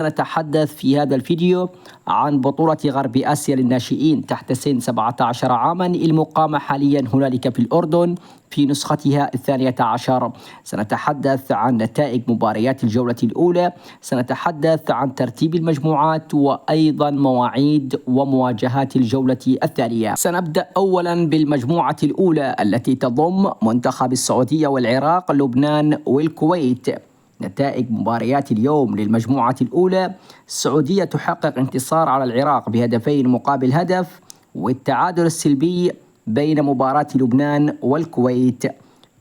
نتحدث في هذا الفيديو عن بطولة غرب آسيا للناشئين تحت سن 17 عاما المقامة حاليا هنالك في الأردن في نسختها 12. سنتحدث عن نتائج مباريات الجولة الأولى، سنتحدث عن ترتيب المجموعات وأيضا مواعيد ومواجهات الجولة الثانية. سنبدأ أولا بالمجموعة الأولى التي تضم منتخب السعودية والعراق، لبنان والكويت. نتائج مباريات اليوم للمجموعة الأولى: السعودية تحقق انتصار على العراق بهدفين مقابل هدف، والتعادل السلبي بين مباراة لبنان والكويت.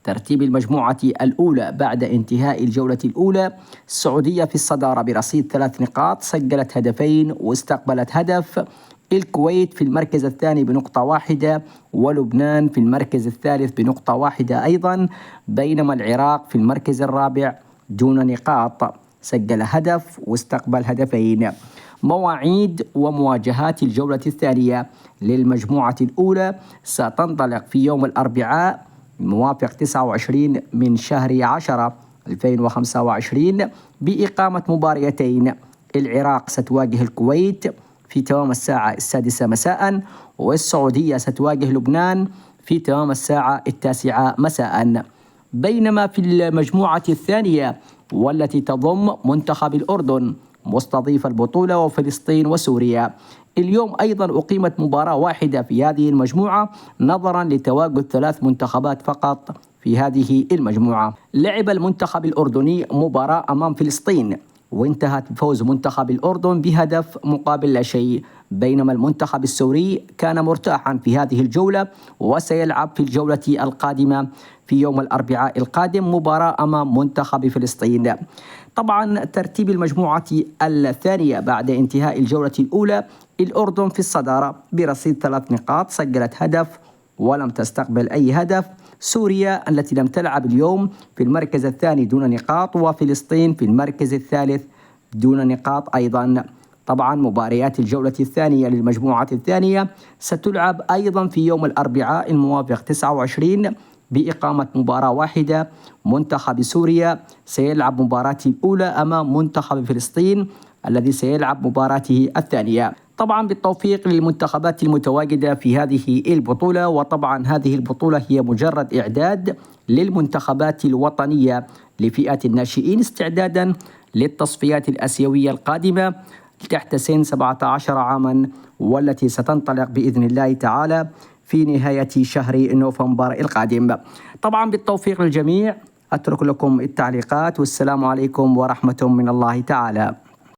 ترتيب المجموعة الأولى بعد انتهاء الجولة الأولى: السعودية في الصدارة برصيد 3 نقاط، سجلت هدفين واستقبلت هدف. الكويت في المركز الثاني بنقطة واحدة، ولبنان في المركز الثالث بنقطة واحدة أيضا، بينما العراق في المركز الرابع دون نقاط، سجل هدف واستقبل هدفين. مواعيد ومواجهات الجولة الثانية للمجموعة الأولى ستنطلق في يوم الأربعاء الموافق 29 من شهر 10 2025 بإقامة مباريتين. العراق ستواجه الكويت في تمام الساعة 6 مساء، والسعودية ستواجه لبنان في تمام الساعة 9 مساء. بينما في المجموعة الثانية والتي تضم منتخب الأردن مستضيف البطولة وفلسطين وسوريا، اليوم أيضا أقيمت مباراة واحدة في هذه المجموعة نظرا لتواجد 3 منتخبات فقط في هذه المجموعة. لعب المنتخب الأردني مباراة أمام فلسطين وانتهت بفوز منتخب الأردن بهدف مقابل لا شيء، بينما المنتخب السوري كان مرتاحا في هذه الجولة وسيلعب في الجولة القادمة في يوم الأربعاء القادم مباراة أمام منتخب فلسطين. طبعا ترتيب المجموعة الثانية بعد انتهاء الجولة الأولى: الأردن في الصدارة برصيد 3 نقاط، سجلت هدف ولم تستقبل أي هدف. سوريا التي لم تلعب اليوم في المركز الثاني دون نقاط، وفلسطين في المركز الثالث دون نقاط أيضا. طبعا مباريات الجولة الثانية للمجموعة الثانية ستلعب أيضا في يوم الأربعاء الموافق 29 بإقامة مباراة واحدة. منتخب سوريا سيلعب مباراته الأولى أمام منتخب فلسطين الذي سيلعب مباراته الثانية. طبعا بالتوفيق للمنتخبات المتواجدة في هذه البطولة، وطبعا هذه البطولة هي مجرد إعداد للمنتخبات الوطنية لفئة الناشئين استعدادا للتصفيات الآسيوية القادمة تحت سن 17 عاما، والتي ستنطلق بإذن الله تعالى في نهاية شهر نوفمبر القادم. طبعا بالتوفيق للجميع، أترك لكم التعليقات، والسلام عليكم ورحمة من الله تعالى.